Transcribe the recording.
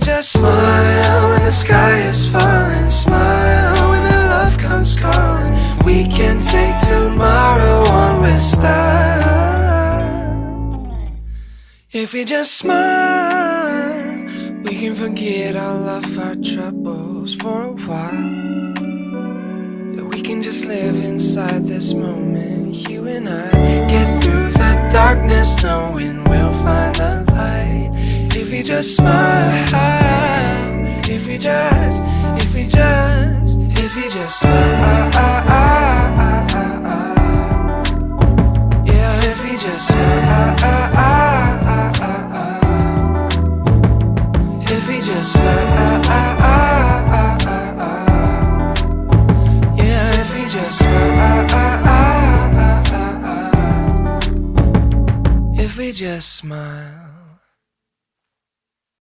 just smile when the sky is falling, smile when the love comes calling. We can take tomorrow on with style. If we just smile, we can forget all of our troubles for a while. Yeah, we can just live inside this moment, you and I. Get through the darkness knowing we'll find the light. If we just smile, if we just smile, yeah, if we just smile, if we just smile, yeah, if we just smile, if we just smile.